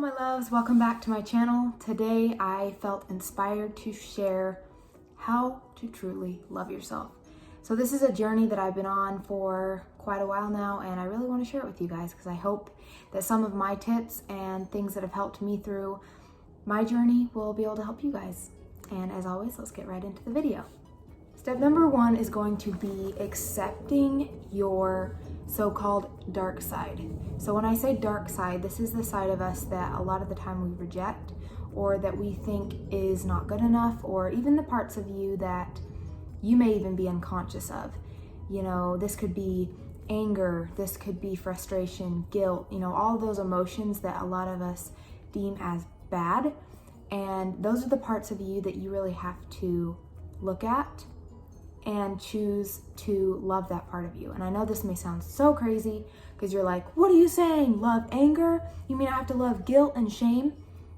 my loves, welcome back to my channel. Today I felt inspired to share how to truly love yourself. So this is a journey that I've been on for quite a while now, and I really want to share it with you guys because I hope that some of my tips and things that have helped me through my journey will be able to help you guys. And as always, let's get right into the video. Step number one is going to be accepting your so-called dark side. So when I say dark side, this is the side of us that a lot of the time we reject, or that we think is not good enough, or even the parts of you that you may even be unconscious of. You know, this could be anger, this could be frustration, guilt, all those emotions that a lot of us deem as bad. And those are the parts of you that you really have to look at and choose to love that part of you. And I know this may sound so crazy because you're like, what are you saying? Love anger? You mean I have to love guilt and shame?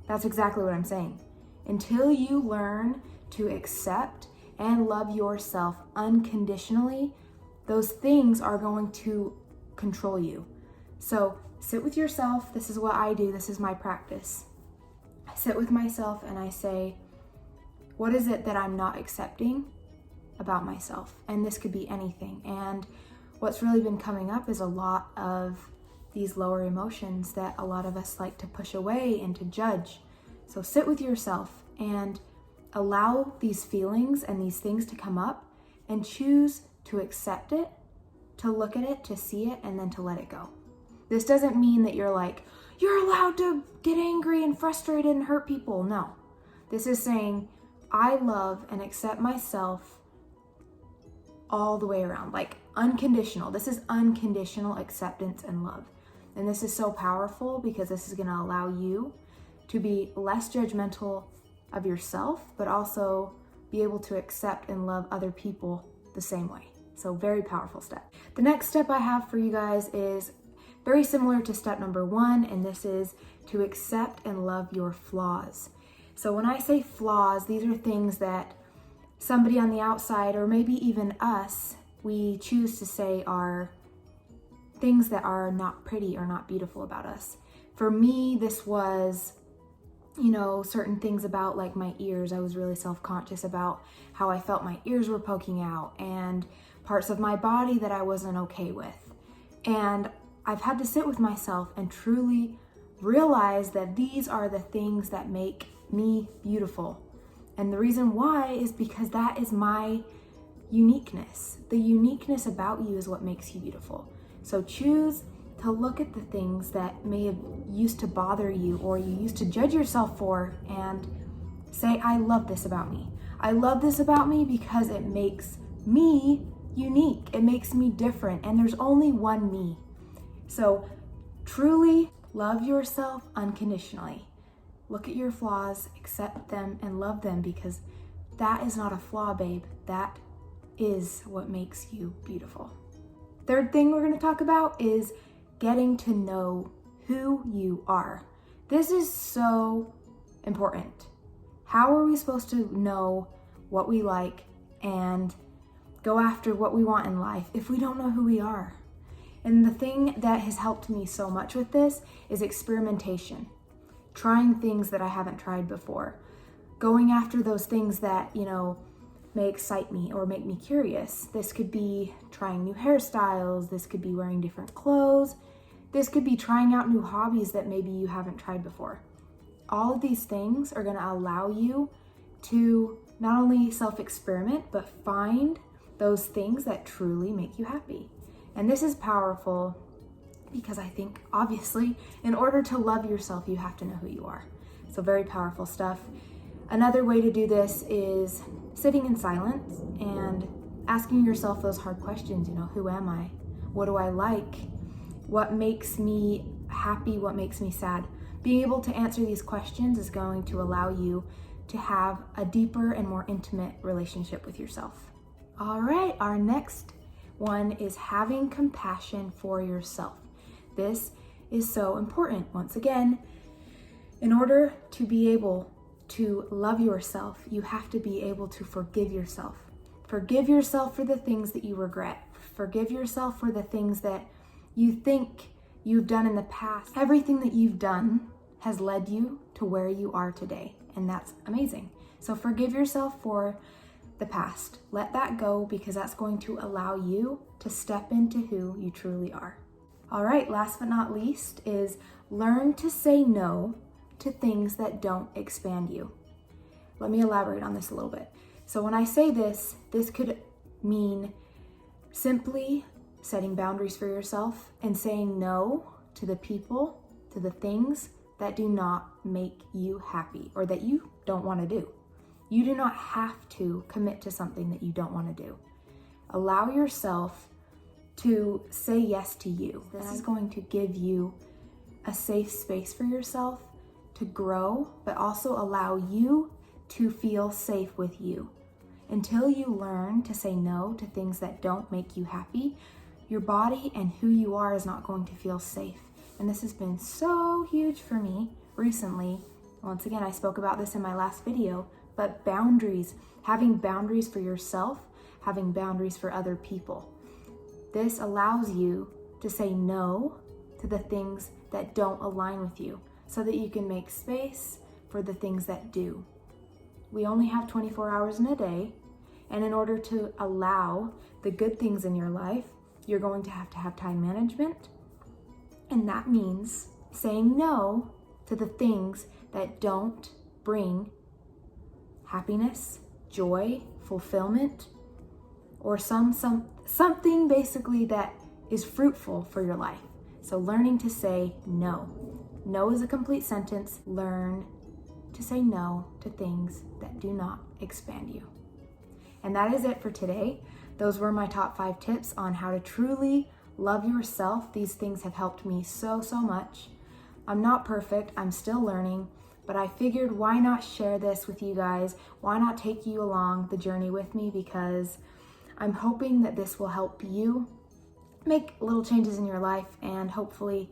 That's exactly what I'm saying. Until you learn to accept and love yourself unconditionally, those things are going to control you. So sit with yourself. This is what I do. This is my practice. I sit with myself and I say, what is it that I'm not accepting about myself? And this could be anything. And what's really been coming up is a lot of these lower emotions that a lot of us like to push away and to judge. So sit with yourself and allow these feelings and these things to come up and choose to accept it, to look at it, to see it, and then to let it go. This doesn't mean that you're like, you're allowed to get angry and frustrated and hurt people. No. This is saying, I love and accept myself all the way around, like unconditional. This is unconditional acceptance and love. And this is so powerful because this is going to allow you to be less judgmental of yourself, but also be able to accept and love other people the same way. So very powerful step. The next step I have for you guys is very similar to step number one, and this is to accept and love your flaws. So when I say flaws, these are things that somebody on the outside, or maybe even us, we choose to say are things that are not pretty or not beautiful about us. For me, this was, certain things about like my ears. I was really self-conscious about how I felt my ears were poking out, and parts of my body that I wasn't okay with. And I've had to sit with myself and truly realize that these are the things that make me beautiful. And the reason why is because that is my uniqueness. The uniqueness about you is what makes you beautiful. So choose to look at the things that may have used to bother you or you used to judge yourself for and say, I love this about me. I love this about me because it makes me unique. It makes me different. And there's only one me. So truly love yourself unconditionally. Look at your flaws, accept them, and love them, because that is not a flaw, babe. That is what makes you beautiful. Third thing we're going to talk about is getting to know who you are. This is so important. How are we supposed to know what we like and go after what we want in life if we don't know who we are? And the thing that has helped me so much with this is experimentation. Trying things that I haven't tried before. Going after those things that, may excite me or make me curious. This could be trying new hairstyles. This could be wearing different clothes. This could be trying out new hobbies that maybe you haven't tried before. All of these things are going to allow you to not only self-experiment, but find those things that truly make you happy. And this is powerful because I think, obviously, in order to love yourself, you have to know who you are. So very powerful stuff. Another way to do this is sitting in silence and asking yourself those hard questions. Who am I? What do I like? What makes me happy? What makes me sad? Being able to answer these questions is going to allow you to have a deeper and more intimate relationship with yourself. All right, our next one is having compassion for yourself. This is so important. Once again, in order to be able to love yourself, you have to be able to forgive yourself. Forgive yourself for the things that you regret. Forgive yourself for the things that you think you've done in the past. Everything that you've done has led you to where you are today, and that's amazing. So forgive yourself for the past. Let that go, because that's going to allow you to step into who you truly are. All right, last but not least is learn to say no to things that don't expand you. Let me elaborate on this a little bit. So when I say this could mean simply setting boundaries for yourself and saying no to the people, to the things that do not make you happy or that you don't want to do. You do not have to commit to something that you don't want to do. Allow yourself to say yes to you. This is going to give you a safe space for yourself to grow, but also allow you to feel safe with you. Until you learn to say no to things that don't make you happy, your body and who you are is not going to feel safe. And this has been so huge for me recently. Once again, I spoke about this in my last video, but boundaries, having boundaries for yourself, having boundaries for other people. This allows you to say no to the things that don't align with you so that you can make space for the things that do. We only have 24 hours in a day, and in order to allow the good things in your life, you're going to have time management. And that means saying no to the things that don't bring happiness, joy, fulfillment, or something basically that is fruitful for your life. So learning to say no. No is a complete sentence. Learn to say no to things that do not expand you. And that is it for today. Those were my top 5 tips on how to truly love yourself. These things have helped me so much. I'm not perfect, I'm still learning, but I figured why not share this with you guys? Why not take you along the journey with me? Because I'm hoping that this will help you make little changes in your life and hopefully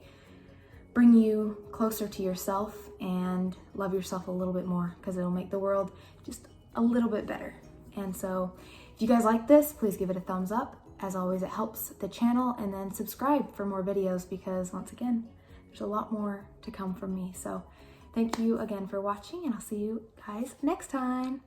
bring you closer to yourself and love yourself a little bit more, because it'll make the world just a little bit better. And so if you guys like this, please give it a thumbs up. As always, it helps the channel, and then subscribe for more videos, because once again, there's a lot more to come from me. So thank you again for watching, and I'll see you guys next time.